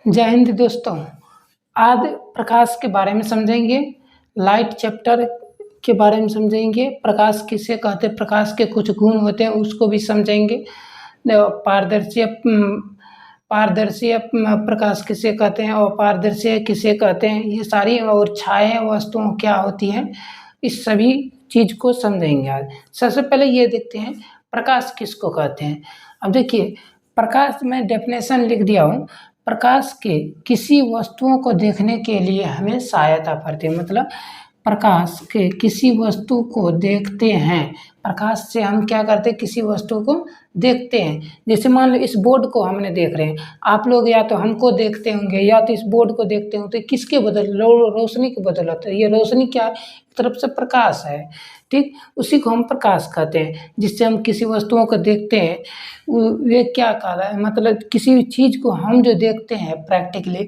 जय हिंद दोस्तों। आज प्रकाश के बारे में समझेंगे, लाइट चैप्टर के बारे में समझेंगे, प्रकाश किसे कहते हैं, प्रकाश के कुछ गुण होते हैं उसको भी समझेंगे। पारदर्शी पारदर्शी प्रकाश किसे कहते हैं और अपारदर्शी किसे कहते हैं, ये सारी और छाया वस्तुओं क्या होती हैं, इस सभी चीज़ को समझेंगे आज। सबसे पहले ये देखते हैं प्रकाश किसको कहते हैं। अब देखिए, प्रकाश में डेफिनेशन लिख दिया हूँ। प्रकाश के किसी वस्तुओं को देखने के लिए हमें सहायता करती है, मतलब प्रकाश के किसी वस्तु को देखते हैं। प्रकाश से हम क्या करते हैं, किसी वस्तु को देखते हैं। जैसे मान लो इस बोर्ड को हमने देख रहे हैं, आप लोग या तो हमको देखते होंगे या तो इस बोर्ड को देखते होंगे, तो किसके बदल रोशनी के बदल होता है। ये रोशनी क्या है, एक तरफ से प्रकाश है, ठीक, उसी को हम प्रकाश कहते हैं। जिससे हम किसी वस्तुओं को देखते हैं, वे क्या कह रहा है, मतलब किसी भी चीज़ को हम जो देखते हैं प्रैक्टिकली,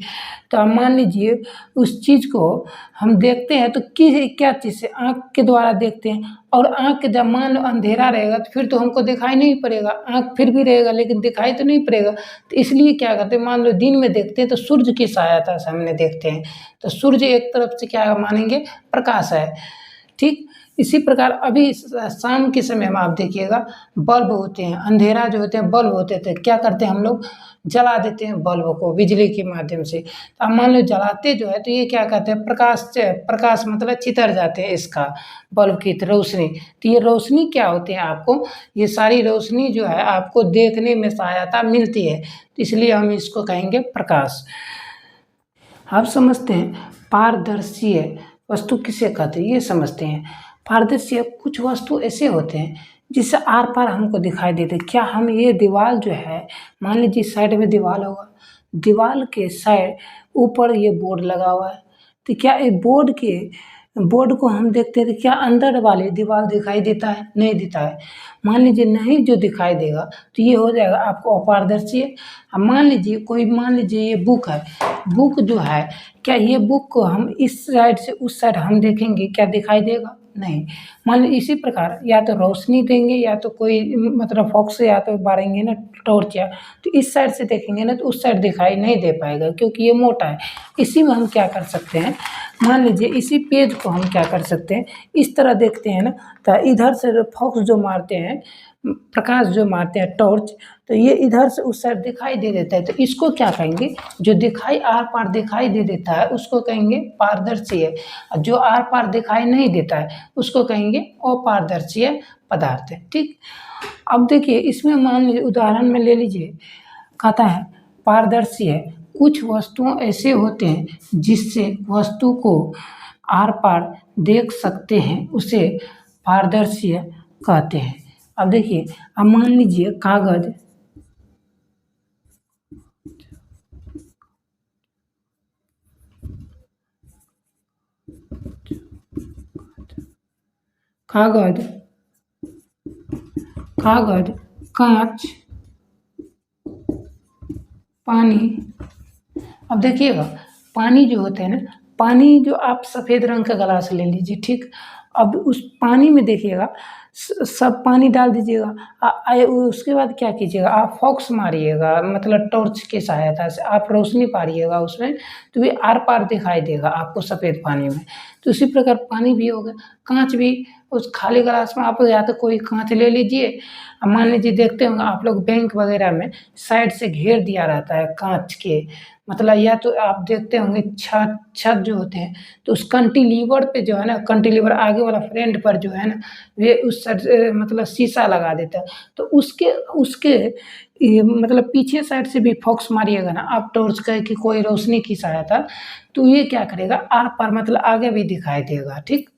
तो अब मान लीजिए उस चीज़ को हम देखते हैं तो क्या चीज़ से, आँख के द्वारा देखते हैं। और आँख के जब मान लो अंधेरा रहेगा तो फिर तो हमको दिखाई नहीं पड़ेगा, आँख फिर भी रहेगा लेकिन दिखाई तो नहीं पड़ेगा। तो इसलिए क्या करते हैं, मान लो दिन में देखते हैं तो सूर्य की सहायता से हमने देखते हैं, तो सूर्य एक तरफ से क्या मानेंगे, प्रकाश है, ठीक। इसी प्रकार अभी शाम के समय में आप देखिएगा बल्ब होते हैं, अंधेरा जो होते हैं बल्ब होते थे, क्या करते हैं हम लोग, जला देते हैं बल्ब को बिजली के माध्यम से। तो अब मान लो जलाते जो है तो ये क्या कहते हैं, प्रकाश मतलब चितर जाते हैं इसका, बल्ब की रोशनी। तो ये रोशनी क्या होती है, आपको ये सारी रोशनी जो है आपको देखने में सहायता मिलती है, तो इसलिए हम इसको कहेंगे प्रकाश। आप समझते हैं पारदर्शी वस्तु किसे कहते हैं, ये समझते हैं। पारदर्शी कुछ वस्तु ऐसे होते हैं जिससे आर पार हमको दिखाई देते। क्या हम ये दीवार जो है, मान लीजिए साइड में दीवार होगा, दीवार के साइड ऊपर ये बोर्ड लगा हुआ है, तो क्या ये बोर्ड को हम देखते हैं तो क्या अंदर वाली दीवार दिखाई देता है, नहीं देता है। मान लीजिए नहीं जो दिखाई देगा तो ये हो जाएगा आपको अपारदर्शी। अब मान लीजिए ये बुक है, बुक जो है, क्या ये बुक को हम इस साइड से उस साइड हम देखेंगे, क्या दिखाई देगा, नहीं। मान लीजिए इसी प्रकार या तो रोशनी देंगे या तो कोई मतलब फोक्स से या तो बारेंगे ना टॉर्च, या तो इस साइड से देखेंगे ना तो उस साइड दिखाई नहीं दे पाएगा क्योंकि ये मोटा है। इसी में हम क्या कर सकते हैं, मान लीजिए इसी पेज को हम क्या कर सकते हैं, इस तरह देखते हैं ना, तो इधर से फोक्स जो मारते हैं, प्रकाश जो मारते हैं टॉर्च, तो ये इधर से उस साइड दिखाई दे देता है, तो इसको क्या कहेंगे, जो दिखाई आर पार दिखाई दे देता है उसको कहेंगे पारदर्शी है। जो आर पार दिखाई नहीं देता है उसको कहेंगे अपारदर्शी पदार्थ है, ठीक। अब देखिए इसमें मान लीजिए उदाहरण में ले लीजिए, कहता है पारदर्शी है कुछ वस्तुओं ऐसे होते हैं जिससे वस्तु को आर पार देख सकते हैं, उसे पारदर्शी कहते हैं। अब देखिए, अब मान लीजिए कागज, कागज, कांच, पानी। अब देखिएगा पानी जो होता है ना, पानी जो आप सफ़ेद रंग का गिलास ले लीजिए, ठीक। अब उस पानी में देखिएगा सब पानी डाल दीजिएगा, उसके बाद क्या कीजिएगा, आप फॉक्स मारिएगा, मतलब टॉर्च की सहायता से आप रोशनी पारिएगा उसमें, तो भी आर पार दिखाई देगा आपको सफ़ेद पानी में। तो इसी प्रकार पानी भी होगा। कांच भी, उस खाली गिलास में आप या तो कोई कांच ले लीजिए, मान लीजिए देखते होंगे आप लोग बैंक वगैरह में साइड से घेर दिया रहता है कांच के, मतलब या तो आप देखते होंगे छत जो होते हैं तो उस कंटिलीवर पे जो है ना, कंटिलीवर आगे वाला फ्रंट पर जो है ना, वे उस साइड मतलब शीशा लगा देता है, तो उसके मतलब पीछे साइड से भी फॉक्स मारिएगा ना आप टॉर्च का कि कोई रोशनी की सहायता, तो ये क्या करेगा, आर पार मतलब आगे भी दिखाई देगा, ठीक।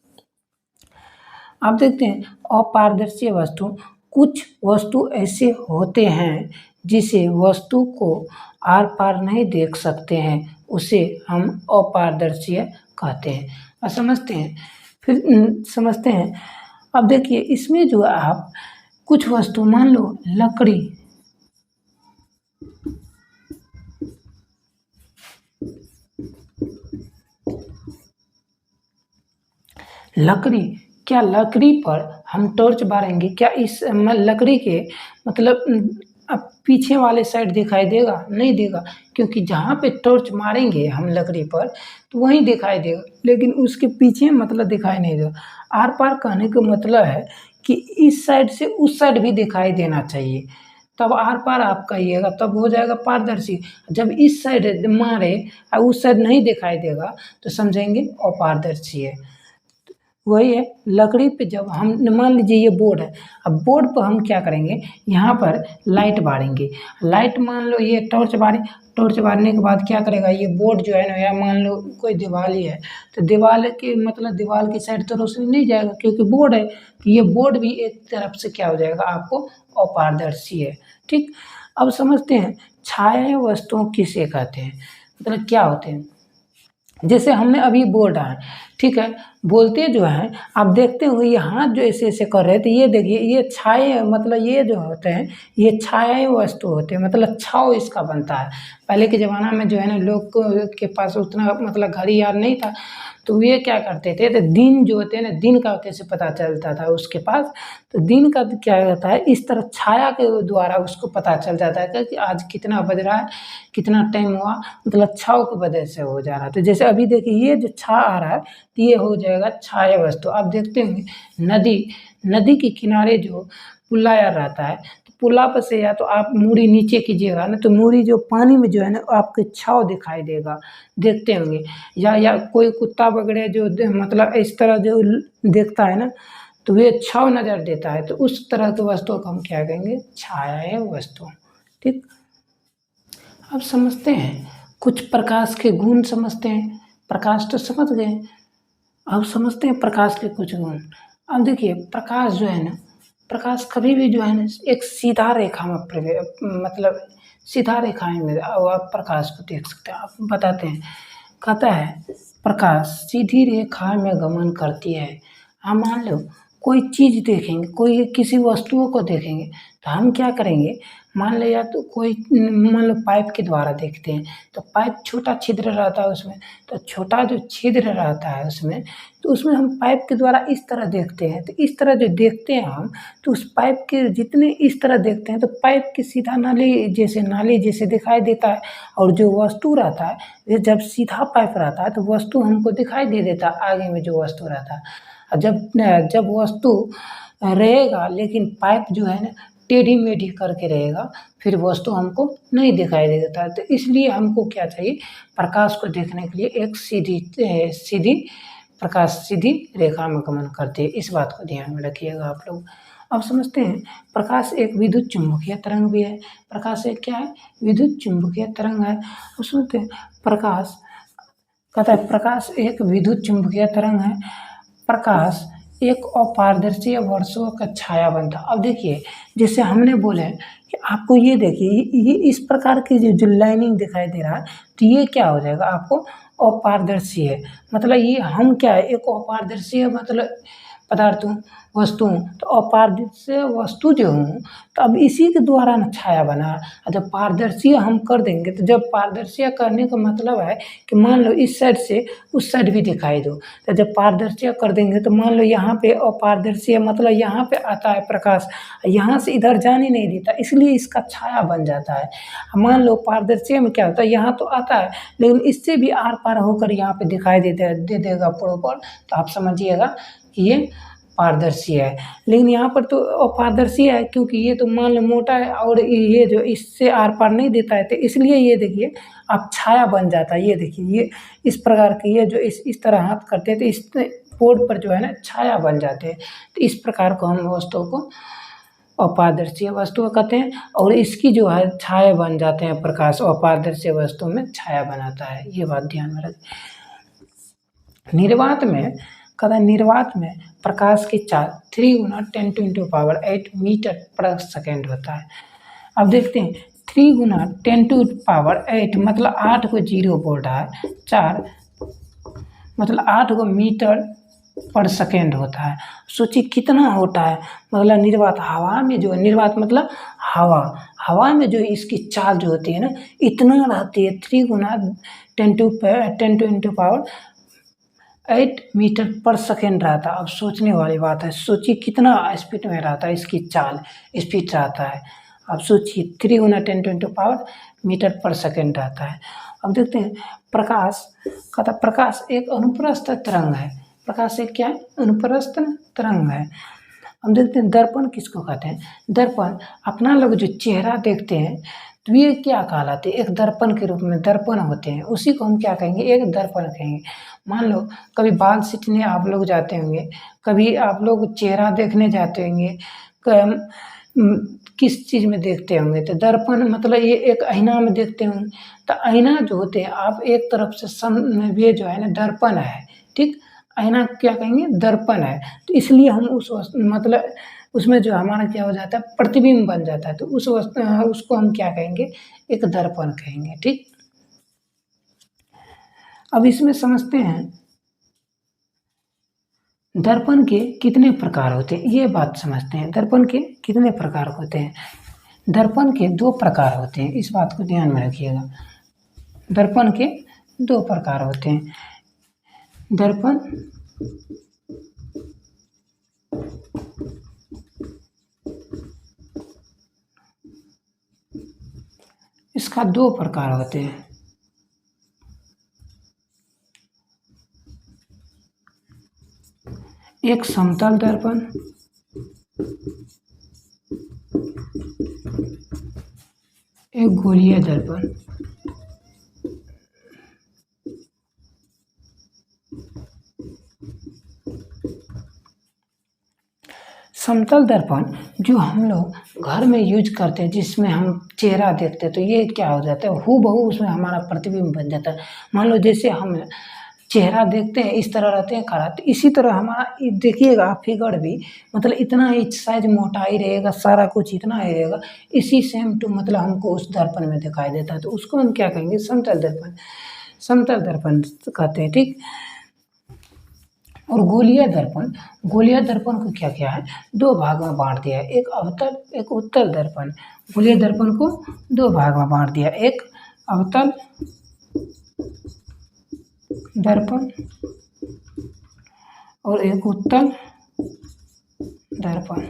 आप देखते हैं अपारदर्शी वस्तु, कुछ वस्तु ऐसे होते हैं जिसे वस्तु को आर पार नहीं देख सकते हैं, उसे हम अपारदर्शी कहते हैं। और समझते हैं, फिर समझते हैं। अब देखिए इसमें जो आप कुछ वस्तु, मान लो लकड़ी, क्या लकड़ी पर हम टॉर्च बारेंगे, क्या इस लकड़ी के मतलब अब पीछे वाले साइड दिखाई देगा? नहीं देगा, क्योंकि जहाँ पे टॉर्च मारेंगे हम लकड़ी पर तो वहीं दिखाई देगा, लेकिन उसके पीछे मतलब दिखाई नहीं देगा। आर पार कहने का मतलब है कि इस साइड से उस साइड भी दिखाई देना चाहिए, तब आर पार आप कहिएगा, तब हो जाएगा पारदर्शी। जब इस साइड मारे और उस साइड नहीं दिखाई देगा तो समझेंगे अपारदर्शी है। वही है, लकड़ी पे जब हम मान लीजिए ये बोर्ड है, अब बोर्ड पर हम क्या करेंगे, यहाँ पर लाइट बारेंगे। लाइट मान लो ये टॉर्च बारे, टॉर्च बारने के बाद क्या करेगा, ये बोर्ड जो है ना, या मान लो कोई दीवार ही है तो दीवार के मतलब दीवार की साइड तो रोशनी नहीं जाएगा क्योंकि बोर्ड है, तो ये बोर्ड भी एक तरफ से क्या हो जाएगा, आपको अपारदर्शी है। ठीक, अब समझते हैं छाया वस्तुओं किसे कहते हैं, मतलब क्या होते हैं। जैसे हमने अभी बोल रहा है, ठीक है, बोलते जो हैं आप देखते होंगे ये हाथ जो ऐसे ऐसे कर रहे थे, ये देखिए ये छाए मतलब ये जो होते हैं ये छाया वस्तु होते हैं, मतलब छाव इसका बनता है। पहले के ज़माना में जो है ना लोग के पास उतना मतलब घड़ी यार नहीं था, तो ये क्या करते थे, तो दिन जो होते हैं ना, दिन का कैसे पता चलता था उसके पास, तो दिन का क्या होता है, इस तरह छाया के द्वारा उसको पता चल जाता है कि आज कितना बज रहा है, कितना टाइम हुआ, मतलब छाव की वजह से हो जा रहा है। तो जैसे अभी देखिए ये जो छा आ रहा है तो ये हो जाएगा छाया वस्तु। आप देखते होंगे नदी, नदी के किनारे जो पुल्ला यार रहता है, तो पुल्ला पर से या तो आप मूड़ी नीचे कीजिएगा ना, तो मूड़ी जो पानी में जो है ना आपके छाव दिखाई देगा, देखते होंगे। या कोई कुत्ता वगैरह जो मतलब इस तरह जो देखता है ना, तो ये छाव नज़र देता है, तो उस तरह की वस्तुओं को हम क्या कहेंगे, छाया वस्तु। ठीक, अब समझते हैं कुछ प्रकाश के गुण समझते हैं। प्रकाश तो समझ गए, अब समझते हैं प्रकाश के कुछ गुण। अब देखिए प्रकाश जो है ना, प्रकाश कभी भी जो है ना एक सीधा रेखा में मतलब सीधा रेखा में आप प्रकाश को देख सकते हैं। आप बताते हैं, कहता है प्रकाश सीधी रेखा में गमन करती है। हम मान लो कोई चीज़ देखेंगे, कोई किसी वस्तुओं को देखेंगे तो हम क्या करेंगे, मान लो या तो कोई मान लो पाइप के द्वारा देखते हैं, तो पाइप छोटा छिद्र रहता है उसमें, तो छोटा जो छिद्र रहता है उसमें, तो उसमें हम पाइप के द्वारा इस तरह देखते हैं। तो इस तरह जो देखते हैं हम, तो उस पाइप के जितने इस तरह देखते हैं तो पाइप की सीधा नाली जैसे दिखाई देता है। और जो वस्तु रहता है, ये जब सीधा पाइप रहता है तो वस्तु हमको दिखाई दे देता है, आगे में जो वस्तु रहता है। और जब वस्तु रहेगा लेकिन पाइप जो है ना टेढ़ी मेढ़ी करके रहेगा, फिर वस्तु हमको नहीं दिखाई दे देता है। तो इसलिए हमको क्या चाहिए, प्रकाश को देखने के लिए एक सीधी प्रकाश सीधी रेखा में गमन करती है। इस बात को ध्यान में रखिएगा आप लोग। अब समझते हैं प्रकाश एक विद्युत चुम्बकीय तरंग भी है। प्रकाश एक क्या है, विद्युत चुम्बकीय तरंग है। अब सुनते हैं प्रकाश, कहता है प्रकाश एक विद्युत चुम्बकीय तरंग है। प्रकाश एक अपारदर्शी वर्षों का छाया बनता। अब देखिए जैसे हमने बोले कि आपको ये देखिए ये इस प्रकार की जो लाइनिंग दिखाई दे रहा है, तो ये क्या हो जाएगा, आपको अपारदर्शी है। मतलब ये हम क्या है, एक अपारदर्शी है मतलब पदार्थों वस्तु, तो अपारदर्शी वस्तु जो हूँ तो अब इसी के द्वारा ना छाया बना। और जब पारदर्शी हम कर देंगे, तो जब पारदर्शी करने का मतलब है कि मान लो इस साइड से उस साइड भी दिखाई दो, तो जब पारदर्शी कर देंगे तो मान लो यहाँ पे अपारदर्शी मतलब यहाँ पे आता है प्रकाश, यहाँ से इधर जाने नहीं देता, इसलिए इसका छाया बन जाता है। मान लो पारदर्शी में क्या होता है, यहाँ तो आता है लेकिन इससे भी आर पार होकर यहाँ पे दिखाई दे देगा प्रॉपर, तो आप समझिएगा कि ये पारदर्शी है। लेकिन यहाँ पर तो अपारदर्शी है, क्योंकि ये तो मान लो मोटा है और ये जो इससे आर पार नहीं देता है, तो इसलिए ये देखिए अब छाया बन जाता है। ये देखिए ये इस प्रकार की, ये जो इस तरह हाथ करते हैं तो इस बोर्ड पर जो है ना छाया बन जाते हैं। तो इस प्रकार को हम वस्तुओं को अपारदर्शी वस्तु कहते हैं, और इसकी जो है छाया बन जाते हैं। प्रकाश अपारदर्शी वस्तु में छाया बनाता है, ये बात ध्यान में रखें। निर्वात में कहता निर्वात में प्रकाश की चाल 3 गुना 10⁸ मीटर पर सेकेंड होता है। अब देखते हैं 3 गुना 10⁸ मतलब 8 को जीरो बोल रहा है, 4 मतलब 8 को मीटर पर सेकेंड होता है। सोचिए कितना होता है, मतलब निर्वात हवा में जो निर्वात मतलब हवा में जो इसकी चाल जो होती है ना इतना रहती है, 3 गुना 10⁸ मीटर पर सेकेंड रहता है। अब सोचने वाली बात है, सोचिए कितना स्पीड में रहता है, इसकी चाल स्पीड रहता है। आप सोचिए 3 × 10⁻⁴ मीटर पर सेकंड आता है। अब देखते हैं प्रकाश, कहता प्रकाश एक अनुप्रस्थ तरंग है। प्रकाश एक क्या है? अनुप्रस्थ तरंग है। हम देखते हैं दर्पण किसको कहते हैं? दर्पण अपना लोग जो चेहरा देखते हैं तो ये क्या कहलाते हैं? एक दर्पण के रूप में दर्पण होते हैं, उसी को हम क्या कहेंगे? एक दर्पण कहेंगे। मान लो कभी बाल सीटने आप लोग जाते होंगे, कभी आप लोग चेहरा देखने जाते होंगे, किस चीज़ में देखते होंगे? तो दर्पण मतलब ये एक आईना में देखते होंगे। तो आईना जो होते हैं आप एक तरफ से ये जो है ना दर्पण है, ठीक? आईना क्या कहेंगे? दर्पण है। तो इसलिए हम मतलब उसमें जो हमारा क्या हो जाता है? प्रतिबिंब बन जाता है। तो उसको हम क्या कहेंगे? एक दर्पण कहेंगे, ठीक? अब इसमें समझते हैं दर्पण के कितने प्रकार होते हैं, ये बात समझते हैं। दर्पण के कितने प्रकार होते हैं? दर्पण के 2 प्रकार होते हैं, इस बात को ध्यान में रखिएगा। दर्पण के 2 प्रकार होते हैं। दर्पण इसका 2 प्रकार होते हैं। एक समतल दर्पण, एक गोलीय दर्पण। समतल दर्पण जो हम लोग घर में यूज करते हैं, जिसमें हम चेहरा देखते हैं, तो ये क्या हो जाता है? हूबहू उसमें हमारा प्रतिबिंब बन जाता है। मान लो जैसे हम चेहरा देखते हैं इस तरह रहते हैं खड़ा, तो इसी तरह हमारा देखिएगा फिगर भी मतलब इतना ही साइज मोटाई रहेगा, सारा कुछ इतना ही रहेगा, इसी सेम टू मतलब हमको उस दर्पण में दिखाई देता है। तो उसको हम क्या कहेंगे? समतल दर्पण। समतल दर्पण कहते हैं, ठीक? और गोलीय दर्पण, गोलीय दर्पण को क्या किया है? 2 भाग में बांट दिया है, एक अवतल एक उत्तल दर्पण। गोलीय दर्पण को 2 भाग में बांट दिया, एक अवतल दर्पण और एक उत्तल दर्पण।